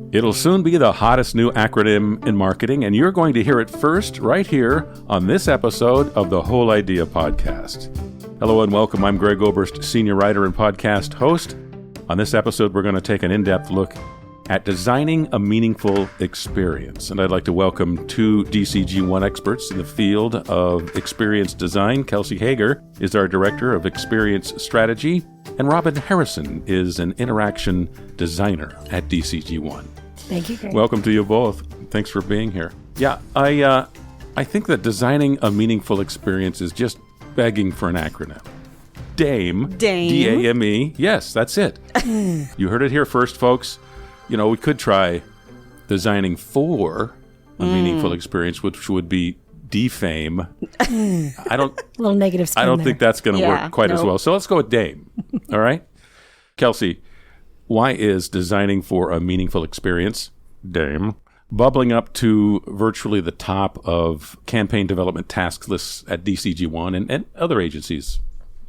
It'll soon be the hottest new acronym in marketing, and you're going to hear it first right here on this episode of the Whole Idea Podcast. Hello and welcome. I'm Greg Oberst, senior writer and podcast host. On this episode, we're going to take an in-depth look at designing a meaningful experience. And I'd like to welcome two DCG ONE experts in the field of experience design. Kelsey Hagar is our Director of Experience Strategy, and Robin Harrison is an interaction designer at DCG ONE. Thank you, Greg. Welcome to you both. Thanks for being here. Yeah, I think that designing a meaningful experience is just begging for an acronym. DAME. D-A-M-E. Yes, that's it. You heard it here first, folks. You know, we could try designing for a meaningful experience, which would be defame. I don't. A little negative spin I don't there. think that's going to work quite as well. So let's go with DAME. All right, Kelsey, why is designing for a meaningful experience, DAME, bubbling up to virtually the top of campaign development task lists at DCG ONE and other agencies?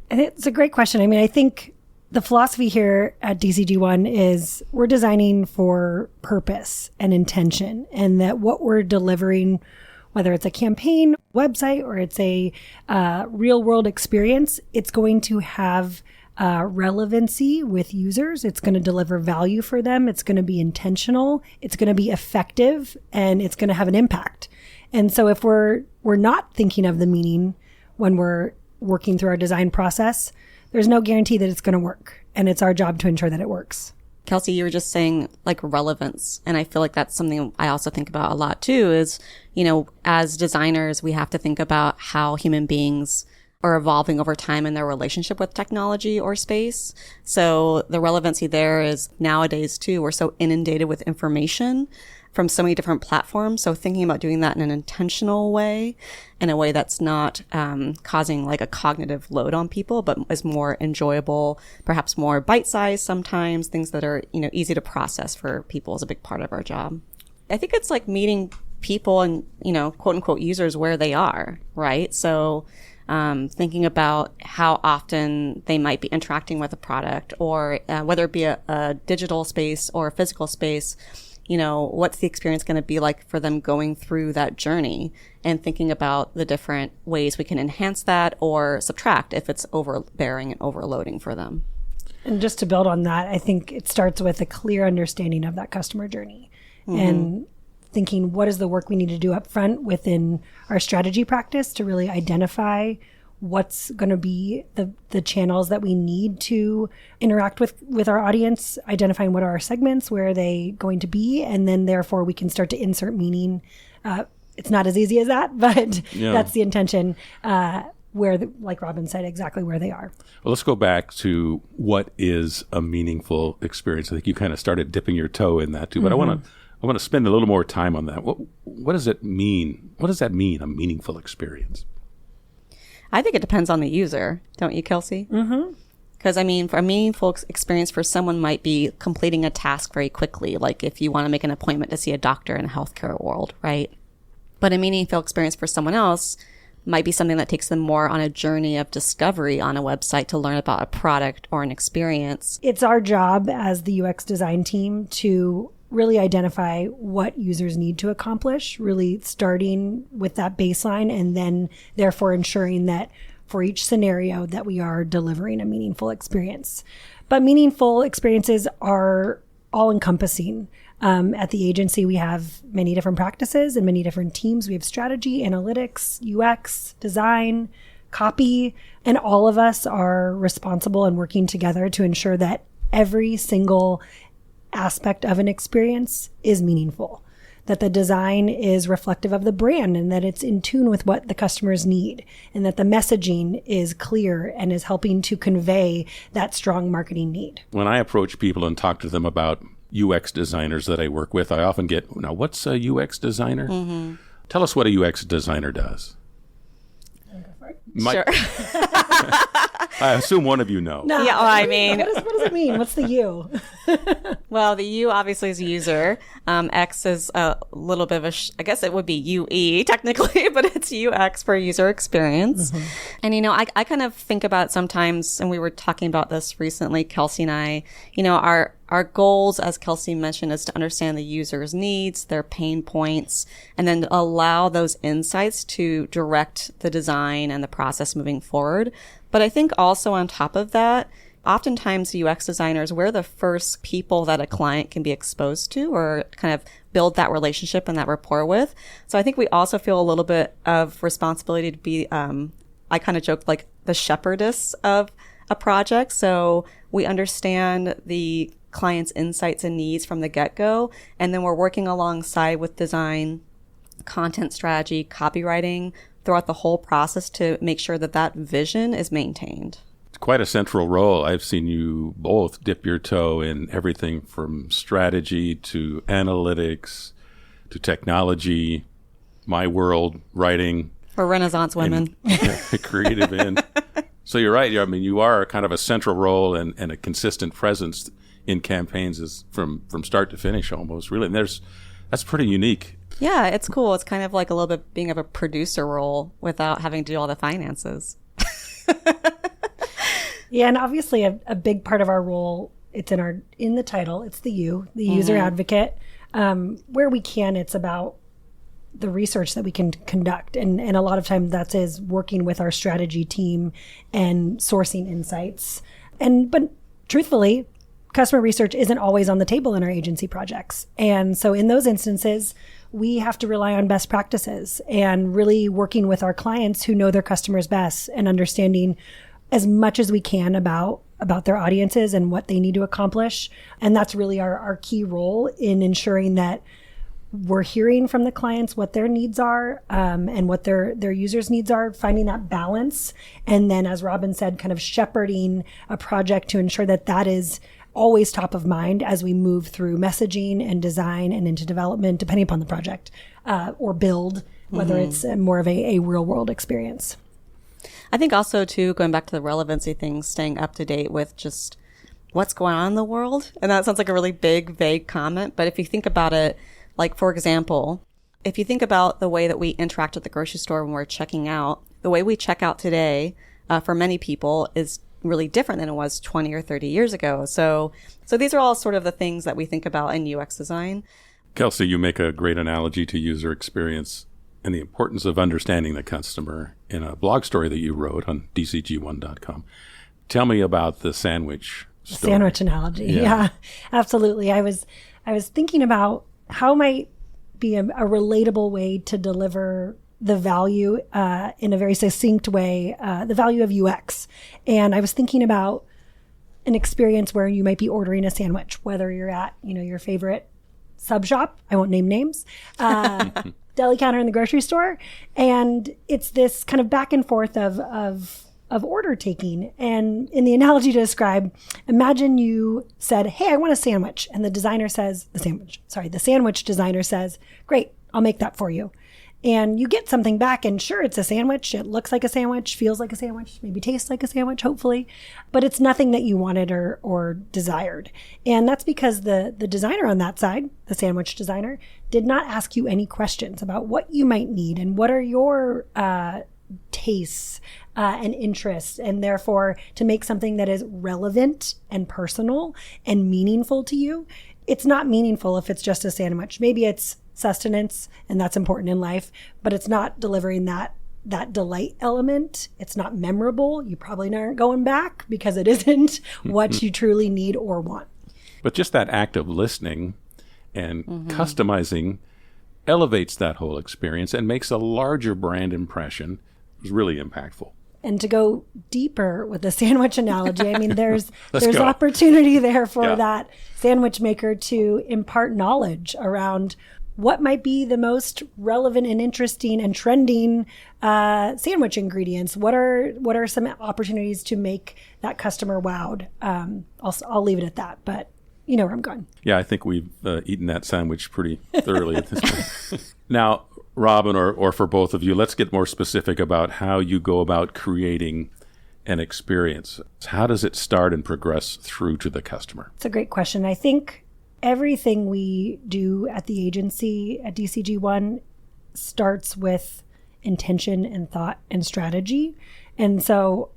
And it's a great question. I mean, I think the philosophy here at DCG ONE is we're designing for purpose and intention, and that what we're delivering, whether it's a campaign, website, or it's a real world experience, it's going to have relevancy with users. It's going to deliver value for them. It's going to be intentional. It's going to be effective, and it's going to have an impact. And so if we're not thinking of the meaning when we're working through our design process, there's no guarantee that it's going to work. And it's our job to ensure that it works. Kelsey, you were just saying like relevance. And I feel like that's something I also think about a lot too is, you know, as designers, we have to think about how human beings are evolving over time in their relationship with technology or space. So the relevancy there is nowadays too, we're so inundated with information from so many different platforms. So thinking about doing that in an intentional way, in a way that's not causing like a cognitive load on people, but is more enjoyable, perhaps more bite-sized sometimes, things that are, you know, easy to process for people is a big part of our job. I think it's like meeting people and, you know, quote unquote users where they are, right? So thinking about how often they might be interacting with a product, or whether it be a digital space or a physical space, you know, what's the experience going to be like for them going through that journey, and thinking about the different ways we can enhance that or subtract if it's overbearing and overloading for them. And just to build on that, I think it starts with a clear understanding of that customer journey and thinking what is the work we need to do up front within our strategy practice to really identify what's going to be the channels that we need to interact with our audience, identifying what are our segments, where are they going to be, and then therefore we can start to insert meaning. It's not as easy as that, but that's the intention, like Robin said, exactly where they are. Well, let's go back to what is a meaningful experience. I think you kind of started dipping your toe in that too, but I want to spend a little more time on that. What does it mean? What does that mean, a meaningful experience? I think it depends on the user, don't you, Kelsey? Mm-hmm. Because, I mean, for a meaningful experience for someone might be completing a task very quickly, like if you want to make an appointment to see a doctor in a healthcare world, right? But a meaningful experience for someone else might be something that takes them more on a journey of discovery on a website to learn about a product or an experience. It's our job as the UX design team to really identify what users need to accomplish, really starting with that baseline, and then therefore ensuring that for each scenario that we are delivering a meaningful experience. But meaningful experiences are all encompassing. At the agency, we have many different practices and many different teams. We have strategy, analytics, UX, design, copy, and all of us are responsible and working together to ensure that every single aspect of an experience is meaningful, that the design is reflective of the brand and that it's in tune with what the customers need, and that the messaging is clear and is helping to convey that strong marketing need. When I approach people and talk to them about UX designers that I work with, I often get, now what's a UX designer? Mm-hmm. Tell us what a UX designer does. Sure. I assume one of you know. No. Yeah, well, I mean, what does it mean? What's the U? Well, the U obviously is user. X is a little bit of a, I guess it would be UE technically, but it's UX for user experience. Mm-hmm. And, you know, I kind of think about sometimes, and we were talking about this recently, Kelsey and I, you know, our our goals, as Kelsey mentioned, is to understand the user's needs, their pain points, and then allow those insights to direct the design and the process moving forward. But I think also on top of that, oftentimes UX designers, we're the first people that a client can be exposed to or kind of build that relationship and that rapport with. So I think we also feel a little bit of responsibility to be, I kind of joke, like the shepherdess of a project. So we understand the client's insights and needs from the get-go, and then we're working alongside with design, content strategy, copywriting throughout the whole process to make sure that that vision is maintained. It's quite a central role. I've seen you both dip your toe in everything from strategy to analytics to technology, my world, writing. For Renaissance women. Creative end. So you're right. I mean, you are kind of a central role and a consistent presence in campaigns is from start to finish almost, really. And that's pretty unique. Yeah, it's cool. It's kind of like a little bit being of a producer role without having to do all the finances. Yeah, and obviously a big part of our role, it's in the title, it's the user advocate. Where we can, it's about the research that we can conduct. And a lot of times that is working with our strategy team and sourcing insights. But truthfully, customer research isn't always on the table in our agency projects. And so in those instances, we have to rely on best practices and really working with our clients who know their customers best and understanding as much as we can about their audiences and what they need to accomplish. And that's really our key role in ensuring that we're hearing from the clients what their needs are and what their users' needs are, finding that balance. And then, as Robin said, kind of shepherding a project to ensure that that is always top of mind as we move through messaging and design and into development, depending upon the project or build, whether it's more of a real world experience. I think also, too, going back to the relevancy thing, staying up to date with just what's going on in the world. And that sounds like a really big, vague comment. But if you think about it, like, for example, if you think about the way that we interact at the grocery store when we're checking out, the way we check out today for many people is really different than it was 20 or 30 years ago. So these are all sort of the things that we think about in UX design. Kelsey, you make a great analogy to user experience and the importance of understanding the customer in a blog story that you wrote on DCG ONE.com. Tell me about the sandwich story. Sandwich analogy. Yeah, absolutely. I was thinking about how might be a relatable way to deliver the value in a very succinct way, the value of UX. And I was thinking about an experience where you might be ordering a sandwich, whether you're at, your favorite sub shop, I won't name names, deli counter in the grocery store. And it's this kind of back and forth of order taking. And in the analogy to describe, imagine you said, "Hey, I want a sandwich." And the sandwich designer says, "Great, I'll make that for you." And you get something back, and sure, it's a sandwich. It looks like a sandwich, feels like a sandwich, maybe tastes like a sandwich, hopefully, but it's nothing that you wanted or desired. And that's because the designer on that side, the sandwich designer, did not ask you any questions about what you might need and what are your tastes and interests, and therefore to make something that is relevant and personal and meaningful to you. It's not meaningful if it's just a sandwich. Maybe it's sustenance, and that's important in life, but it's not delivering that delight element. It's not memorable. You probably aren't going back because it isn't what you truly need or want. But just that act of listening and customizing elevates that whole experience and makes a larger brand impression. It was really impactful. And to go deeper with the sandwich analogy, I mean, there's opportunity there for that sandwich maker to impart knowledge around what might be the most relevant and interesting and trending sandwich ingredients. What are some opportunities to make that customer wowed? I'll leave it at that, but you know where I'm going. Yeah, I think we've eaten that sandwich pretty thoroughly at this point. Now, Robin, or for both of you, let's get more specific about how you go about creating an experience. How does it start and progress through to the customer? It's a great question. I think everything we do at the agency at DCG ONE starts with intention and thought and strategy. And so,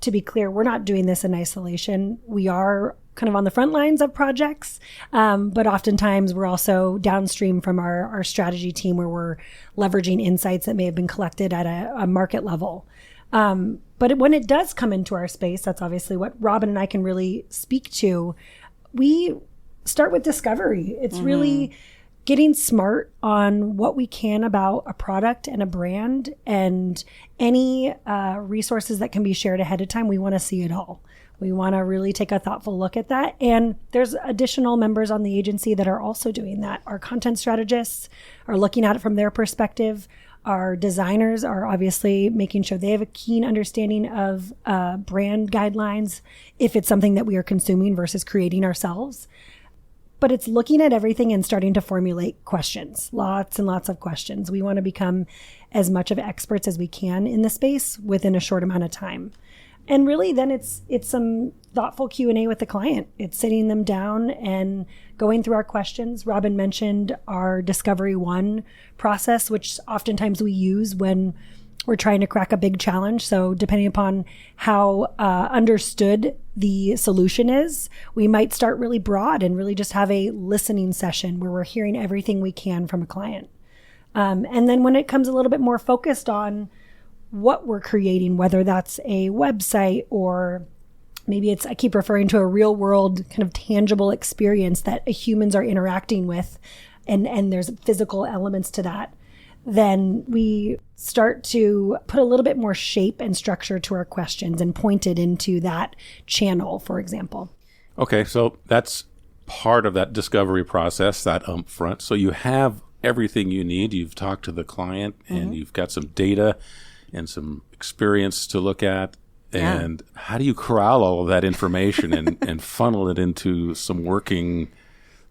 to be clear, we're not doing this in isolation. We are kind of on the front lines of projects. But oftentimes we're also downstream from our strategy team where we're leveraging insights that may have been collected at a market level. But when it does come into our space, that's obviously what Robin and I can really speak to. We start with discovery. It's really getting smart on what we can about a product and a brand, and any resources that can be shared ahead of time. We want to see it all. We want to really take a thoughtful look at that. And there's additional members on the agency that are also doing that. Our content strategists are looking at it from their perspective. Our designers are obviously making sure they have a keen understanding of brand guidelines, if it's something that we are consuming versus creating ourselves. But it's looking at everything and starting to formulate questions, lots and lots of questions. We want to become as much of experts as we can in the space within a short amount of time. And really then it's some thoughtful Q&A with the client. It's sitting them down and going through our questions. Robin mentioned our Discovery ONE process, which oftentimes we use when we're trying to crack a big challenge. So depending upon how understood the solution is, we might start really broad and really just have a listening session where we're hearing everything we can from a client. And then when it comes a little bit more focused on what we're creating, whether that's a website or maybe it's, I keep referring to a real world kind of tangible experience that humans are interacting with, and there's physical elements to that, then we start to put a little bit more shape and structure to our questions and point it into that channel, for example. Okay, so that's part of that discovery process, that upfront. So you have everything you need. You've talked to the client and you've got some data and some experience to look at. And how do you corral all of that information and funnel it into some working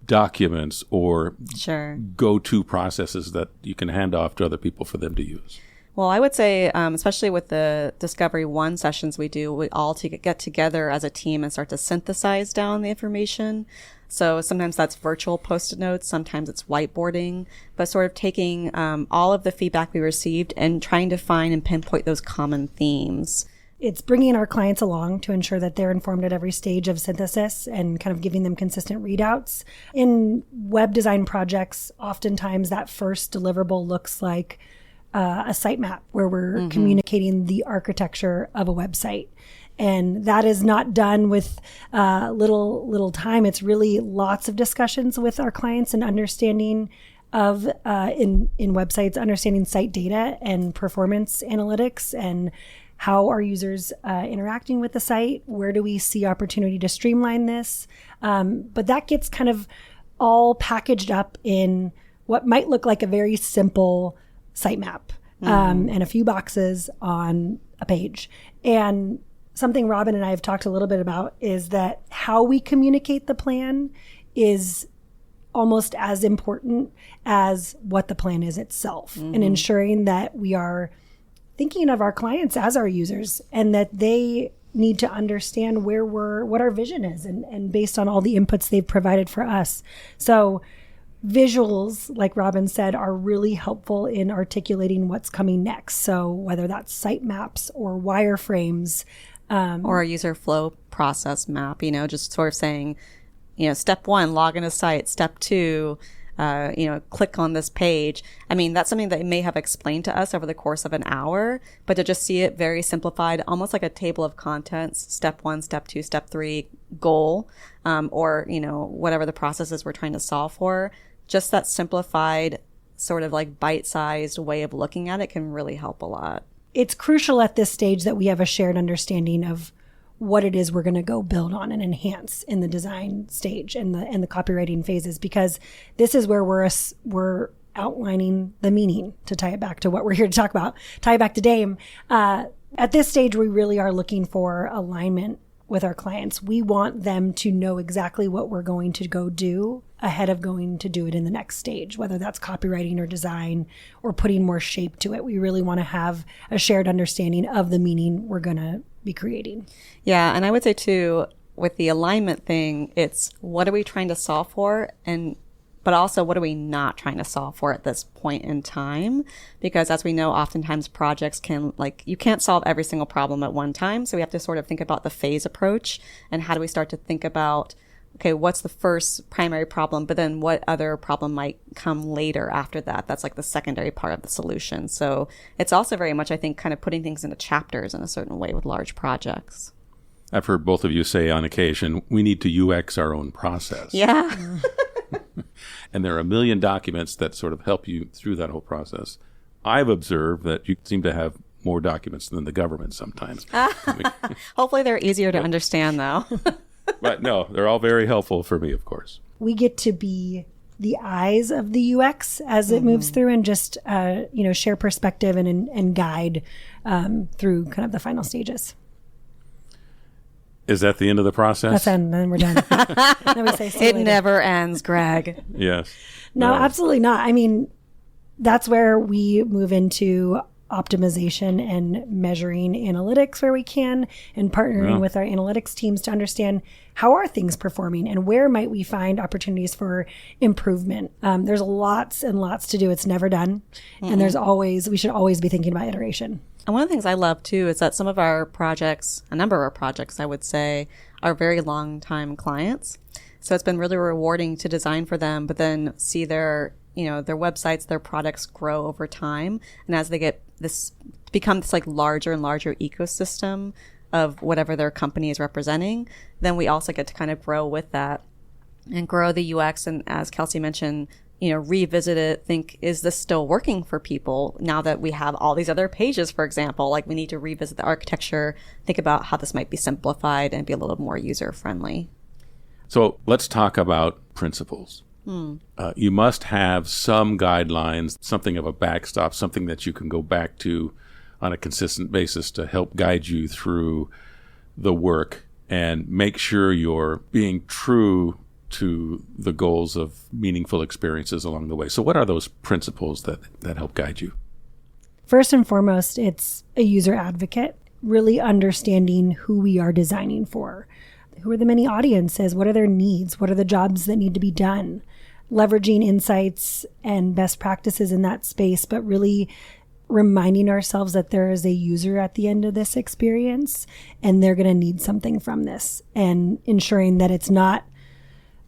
documents or go-to processes that you can hand off to other people for them to use? Well, I would say, especially with the Discovery ONE sessions we do, we all get together as a team and start to synthesize down the information. So sometimes that's virtual Post-it notes, sometimes it's whiteboarding, but sort of taking all of the feedback we received and trying to find and pinpoint those common themes. It's bringing our clients along to ensure that they're informed at every stage of synthesis and kind of giving them consistent readouts. In web design projects, oftentimes that first deliverable looks like a sitemap where we're communicating the architecture of a website. And that is not done with little time. It's really lots of discussions with our clients and understanding of in websites, understanding site data and performance analytics and how are users interacting with the site? Where do we see opportunity to streamline this? But that gets kind of all packaged up in what might look like a very simple sitemap and a few boxes on a page. And something Robin and I have talked a little bit about is that how we communicate the plan is almost as important as what the plan is itself, and ensuring that we are thinking of our clients as our users and that they need to understand what our vision is and based on all the inputs they've provided for us. So visuals, like Robin said, are really helpful in articulating what's coming next. So whether that's site maps or wireframes, or a user flow process map, just sort of saying, step 1, log in a site, step 2, click on this page. I mean, that's something that they may have explained to us over the course of an hour, but to just see it very simplified, almost like a table of contents, step 1, step 2, step 3, goal, or, whatever the processes we're trying to solve for, just that simplified sort of like bite-sized way of looking at it can really help a lot. It's crucial at this stage that we have a shared understanding of what it is we're going to go build on and enhance in the design stage and the copywriting phases, because this is where we're outlining the meaning, to tie it back to what we're here to talk about, tie it back to Dame. At this stage, we really are looking for alignment with our clients. We want them to know exactly what we're going to go do ahead of going to do it in the next stage, whether that's copywriting or design or putting more shape to it. We really want to have a shared understanding of the meaning we're going to be creating. Yeah. And I would say too, with the alignment thing, it's what are we trying to solve for? but also what are we not trying to solve for at this point in time? Because as we know, oftentimes projects can, like, you can't solve every single problem at one time. So we have to sort of think about the phase approach and how do we start to think about, okay, what's the first primary problem, but then what other problem might come later after that? That's like the secondary part of the solution. So it's also very much, I think, kind of putting things into chapters in a certain way with large projects. I've heard both of you say on occasion, we need to UX our own process. Yeah. And there are a million documents that sort of help you through that whole process. I've observed that you seem to have more documents than the government sometimes. Hopefully they're easier to understand, though. But no, they're all very helpful for me, of course. We get to be the eyes of the UX as it moves through and just, share perspective and guide through kind of the final stages. Is that the end of the process? That's it, and then we're done. Then we say, see you It later. never ends, Greg. Yes. No, absolutely not. I mean, that's where we move into optimization and measuring analytics where we can, and partnering with our analytics teams to understand how are things performing and where might we find opportunities for improvement. There's lots and lots to do. It's never done. And we should always be thinking about iteration. And one of the things I love too is that some of our projects, a number of our projects, I would say, are very long time clients. So it's been really rewarding to design for them, but then see their websites, their products grow over time. And as they become this like larger and larger ecosystem of whatever their company is representing, then we also get to kind of grow with that and grow the UX. And as Kelsey mentioned, revisit it, think, is this still working for people now that we have all these other pages, for example? Like, we need to revisit the architecture, think about how this might be simplified and be a little more user friendly. So let's talk about principles. You must have some guidelines, something of a backstop, something that you can go back to on a consistent basis to help guide you through the work and make sure you're being true to the goals of meaningful experiences along the way. So what are those principles that help guide you? First and foremost, it's a user advocate, really understanding who we are designing for. Who are the many audiences? What are their needs? What are the jobs that need to be done? Leveraging insights and best practices in that space, but really reminding ourselves that there is a user at the end of this experience and they're going to need something from this, and ensuring that it's not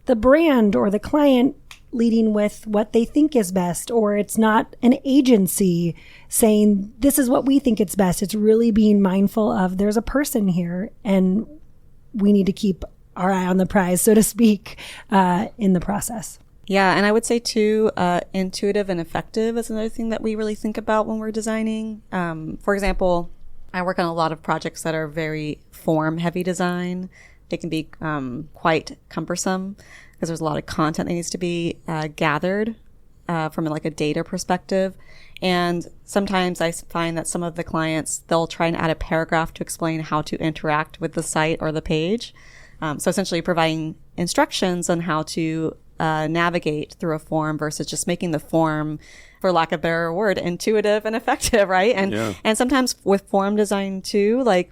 the brand or the client leading with what they think is best, or it's not an agency saying this is what we think it's best. It's really being mindful of there's a person here and we need to keep our eye on the prize, so to speak, in the process. Yeah, and I would say too, intuitive and effective is another thing that we really think about when we're designing. For example, I work on a lot of projects that are very form-heavy design. They can be quite cumbersome because there's a lot of content that needs to be gathered from like a data perspective. And sometimes I find that some of the clients, they'll try and add a paragraph to explain how to interact with the site or the page. So essentially providing instructions on how to navigate through a form versus just making the form, for lack of a better word, intuitive and effective, right? And sometimes with form design too, like,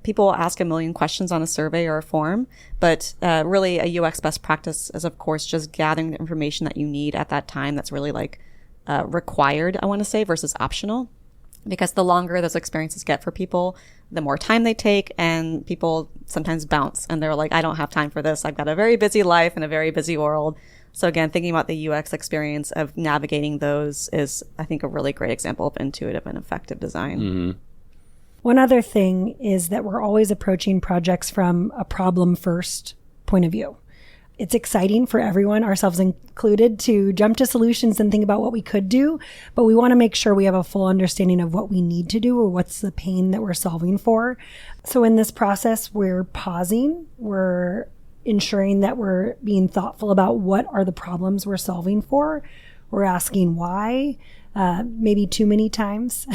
people ask a million questions on a survey or a form, but really a UX best practice is, of course, just gathering the information that you need at that time that's really like required, I want to say, versus optional. Because the longer those experiences get for people, the more time they take, and people sometimes bounce and they're like, I don't have time for this. I've got a very busy life and a very busy world. So again, thinking about the UX experience of navigating those is, I think, a really great example of intuitive and effective design. Mm-hmm. One other thing is that we're always approaching projects from a problem first point of view. It's exciting for everyone, ourselves included, to jump to solutions and think about what we could do, but we want to make sure we have a full understanding of what we need to do or what's the pain that we're solving for. So in this process, we're pausing, we're ensuring that we're being thoughtful about what are the problems we're solving for. We're asking why, maybe too many times,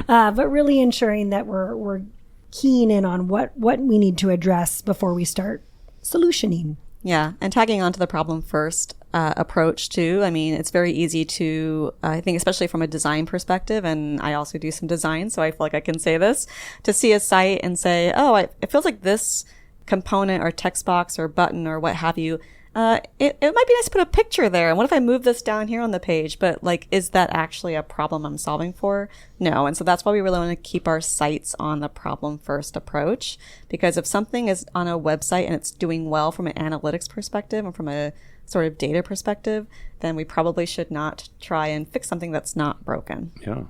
but really ensuring that we're keying in on what we need to address before we start solutioning. Yeah, and tagging on to the problem first approach too. I mean, it's very easy to, I think, especially from a design perspective, and I also do some design, so I feel like I can say this, to see a site and say, oh, it feels like this component or text box or button or what have you it might be nice to put a picture there. And what if I move this down here on the page? But like, is that actually a problem I'm solving for? No. And so that's why we really want to keep our sights on the problem first approach. Because if something is on a website and it's doing well from an analytics perspective and from a sort of data perspective, then we probably should not try and fix something that's not broken. Yeah.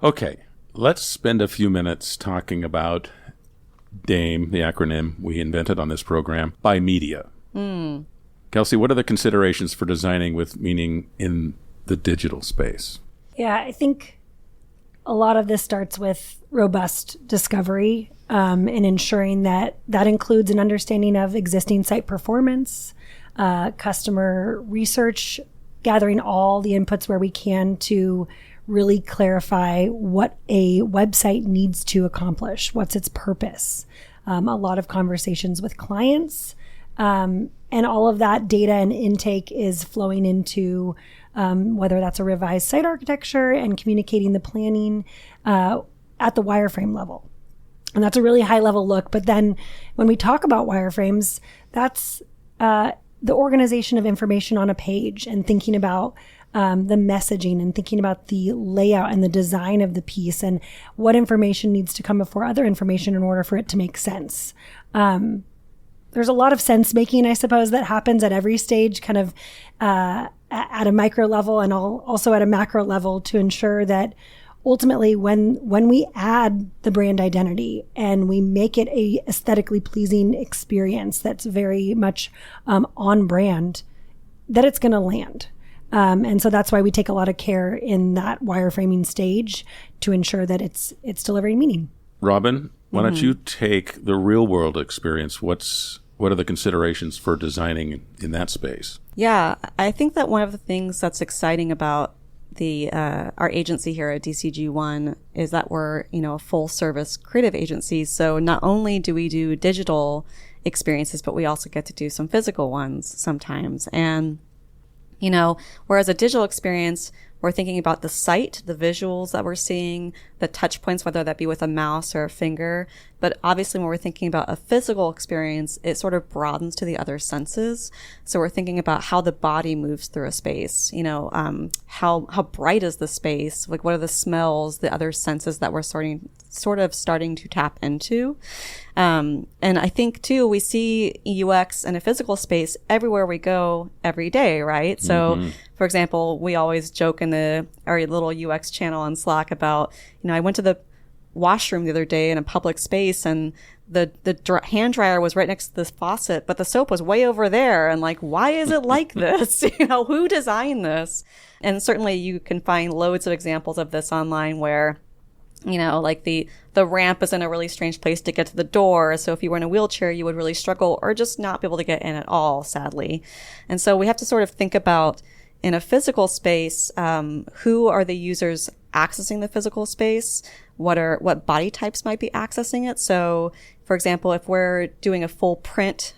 Okay. Let's spend a few minutes talking about DAME, the acronym we invented on this program, by media. Kelsey, what are the considerations for designing with meaning in the digital space? Yeah, I think a lot of this starts with robust discovery and ensuring that that includes an understanding of existing site performance, customer research, gathering all the inputs where we can to really clarify what a website needs to accomplish, what's its purpose. A lot of conversations with clients, and all of that data and intake is flowing into whether that's a revised site architecture and communicating the planning at the wireframe level. And that's a really high level look. But then when we talk about wireframes, that's the organization of information on a page and thinking about the messaging and thinking about the layout and the design of the piece and what information needs to come before other information in order for it to make sense. There's a lot of sense making, I suppose, that happens at every stage, kind of at a micro level and also at a macro level, to ensure that ultimately when we add the brand identity and we make it a aesthetically pleasing experience that's very much on brand, that it's going to land. And so that's why we take a lot of care in that wireframing stage to ensure that it's delivering meaning. Robin, why don't you take the real world experience? What are the considerations for designing in that space? Yeah, I think that one of the things that's exciting about our agency here at DCG ONE is that we're, a full service creative agency. So not only do we do digital experiences, but we also get to do some physical ones sometimes. And whereas a digital experience, we're thinking about the site, the visuals that we're seeing, the touch points, whether that be with a mouse or a finger. But obviously when we're thinking about a physical experience, it sort of broadens to the other senses. So we're thinking about how the body moves through a space, how bright is the space? Like, what are the smells, the other senses that we're sort of starting to tap into. And I think too, we see UX in a physical space everywhere we go every day, right? So for example, we always joke in our little UX channel on Slack about, I went to the washroom the other day in a public space and the hand dryer was right next to this faucet, but the soap was way over there. And like, why is it like this? Who designed this? And certainly you can find loads of examples of this online where like the ramp is in a really strange place to get to the door. So if you were in a wheelchair, you would really struggle or just not be able to get in at all, sadly. And so we have to sort of think about, in a physical space, who are the users accessing the physical space? What body types might be accessing it? So for example, if we're doing a full print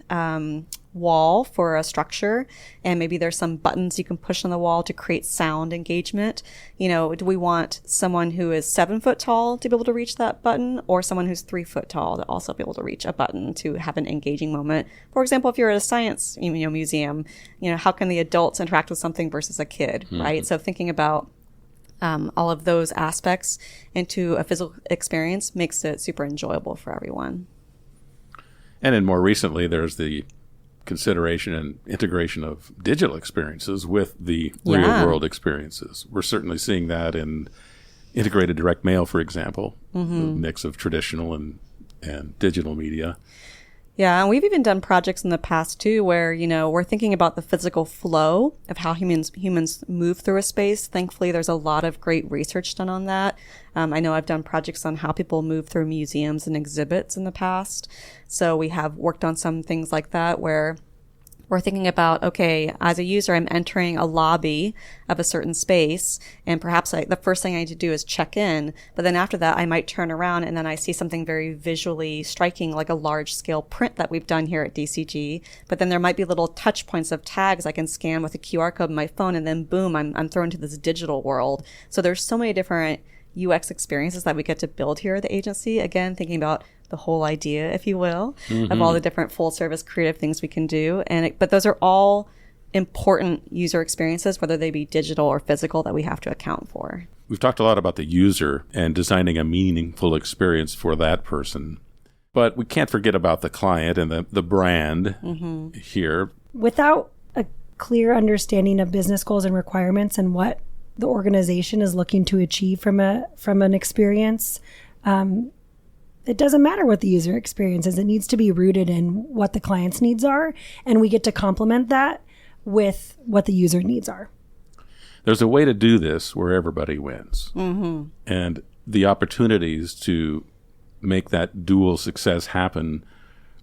wall for a structure and maybe there's some buttons you can push on the wall to create sound engagement, do we want someone who is 7 foot tall to be able to reach that button, or someone who's 3 foot tall to also be able to reach a button to have an engaging moment? For example, if you're at a science museum, how can the adults interact with something versus a kid, right? So thinking about all of those aspects into a physical experience makes it super enjoyable for everyone. And then more recently, there's the consideration and integration of digital experiences with the real world experiences. We're certainly seeing that in integrated direct mail, for example, the mix of traditional and digital media. Yeah, and we've even done projects in the past too where, we're thinking about the physical flow of how humans move through a space. Thankfully, there's a lot of great research done on that. I know I've done projects on how people move through museums and exhibits in the past. So we have worked on some things like that where we're thinking about, okay, as a user, I'm entering a lobby of a certain space, and perhaps the first thing I need to do is check in. But then after that, I might turn around and then I see something very visually striking, like a large scale print that we've done here at DCG. But then there might be little touch points of tags I can scan with a QR code on my phone, and then boom, I'm thrown into this digital world. So there's so many different UX experiences that we get to build here at the agency. Again, thinking about the whole idea, if you will, of all the different full service creative things we can do. But those are all important user experiences, whether they be digital or physical, that we have to account for. We've talked a lot about the user and designing a meaningful experience for that person, but we can't forget about the client and the brand here. Without a clear understanding of business goals and requirements and what the organization is looking to achieve from an experience, it doesn't matter what the user experience is. It needs to be rooted in what the client's needs are, and we get to complement that with what the user needs are. There's a way to do this where everybody wins. And the opportunities to make that dual success happen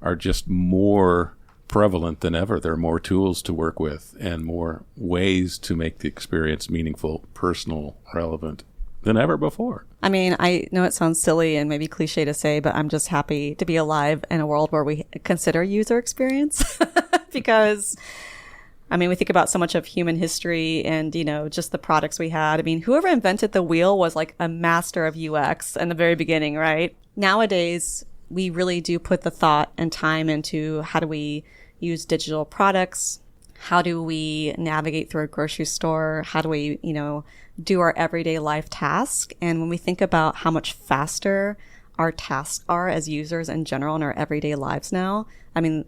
are just more prevalent than ever. There are more tools to work with and more ways to make the experience meaningful, personal, relevant than ever before. I mean, I know it sounds silly and maybe cliche to say, but I'm just happy to be alive in a world where we consider user experience because, I mean, we think about so much of human history and, just the products we had. I mean, whoever invented the wheel was like a master of UX in the very beginning, right? Nowadays, we really do put the thought and time into how do we use digital products? How do we navigate through a grocery store? How do we, do our everyday life task? And when we think about how much faster our tasks are as users in general in our everyday lives now, I mean,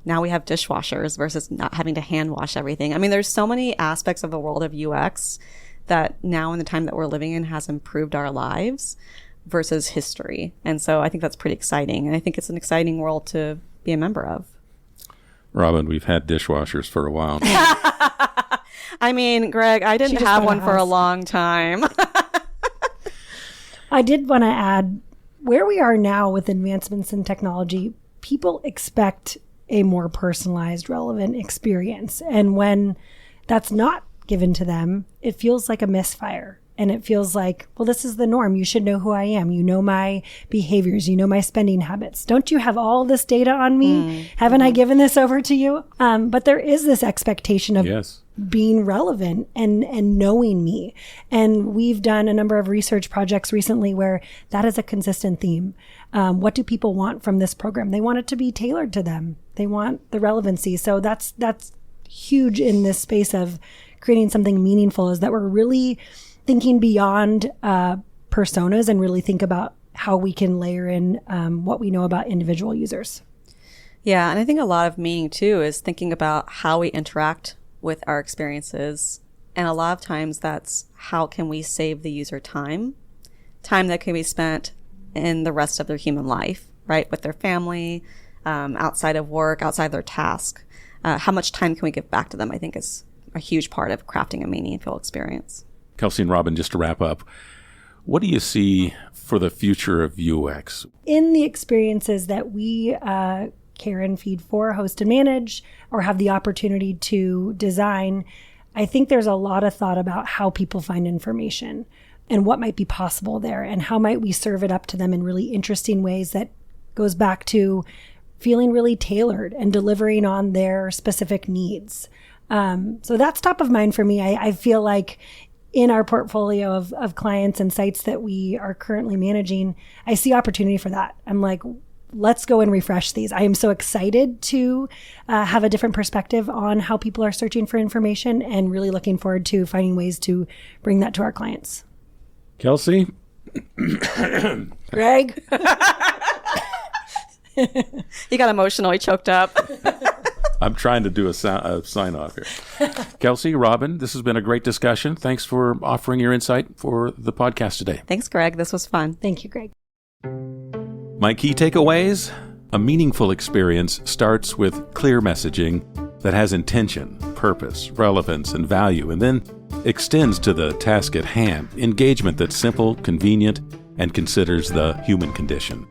now we have dishwashers versus not having to hand wash everything. I mean, there's so many aspects of the world of UX that now in the time that we're living in has improved our lives versus history. And so I think that's pretty exciting. And I think it's an exciting world to be a member of. Robin, we've had dishwashers for a while. I mean, Greg, I didn't have one for a long time. I did want to add, where we are now with advancements in technology, people expect a more personalized, relevant experience. And when that's not given to them, it feels like a misfire. And it feels like, well, this is the norm. You should know who I am. You know my behaviors. You know my spending habits. Don't you have all this data on me? Haven't I given this over to you? But there is this expectation of being relevant and knowing me. And we've done a number of research projects recently where that is a consistent theme. What do people want from this program? They want it to be tailored to them. They want the relevancy. So that's huge in this space of creating something meaningful, is that we're really thinking beyond personas and really think about how we can layer in what we know about individual users. Yeah, and I think a lot of meaning too is thinking about how we interact with our experiences. And a lot of times that's how can we save the user time that can be spent in the rest of their human life, right? With their family, outside of work, outside their task. How much time can we give back to them, I think is a huge part of crafting a meaningful experience. Kelsey and Robin, just to wrap up, what do you see for the future of UX? In the experiences that we care and feed for, host and manage, or have the opportunity to design, I think there's a lot of thought about how people find information and what might be possible there and how might we serve it up to them in really interesting ways that goes back to feeling really tailored and delivering on their specific needs. So that's top of mind for me. I feel like in our portfolio of clients and sites that we are currently managing, I see opportunity for that. I'm like, let's go and refresh these. I am so excited to have a different perspective on how people are searching for information and really looking forward to finding ways to bring that to our clients. Kelsey? Greg? He got emotional. He choked up. I'm trying to do a sign off here. Kelsey, Robin, this has been a great discussion. Thanks for offering your insight for the podcast today. Thanks, Greg. This was fun. Thank you, Greg. My key takeaways: a meaningful experience starts with clear messaging that has intention, purpose, relevance, and value, and then extends to the task at hand, engagement that's simple, convenient, and considers the human condition.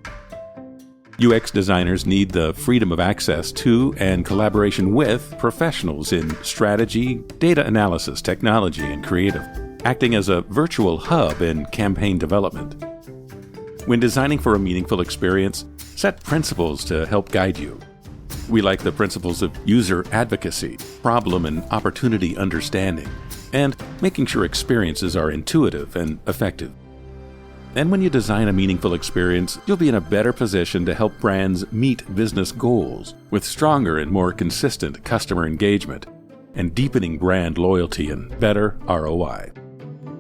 UX designers need the freedom of access to and collaboration with professionals in strategy, data analysis, technology, and creative, acting as a virtual hub in campaign development. When designing for a meaningful experience, set principles to help guide you. We like the principles of user advocacy, problem and opportunity understanding, and making sure experiences are intuitive and effective. And when you design a meaningful experience, you'll be in a better position to help brands meet business goals with stronger and more consistent customer engagement and deepening brand loyalty and better ROI.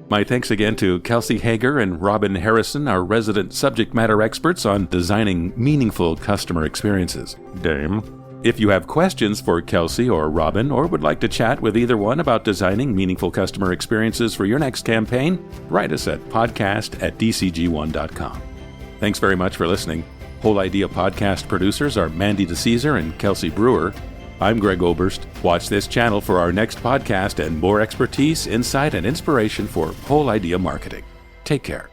My thanks again to Kelsey Hagar and Robin Harrison, our resident subject matter experts on designing meaningful customer experiences. Dame. If you have questions for Kelsey or Robin, or would like to chat with either one about designing meaningful customer experiences for your next campaign, write us at podcast@dcg1.com. Thanks very much for listening. Whole Idea podcast producers are Mandy DeCesar and Kelsey Brewer. I'm Greg Oberst. Watch this channel for our next podcast and more expertise, insight, and inspiration for Whole Idea marketing. Take care.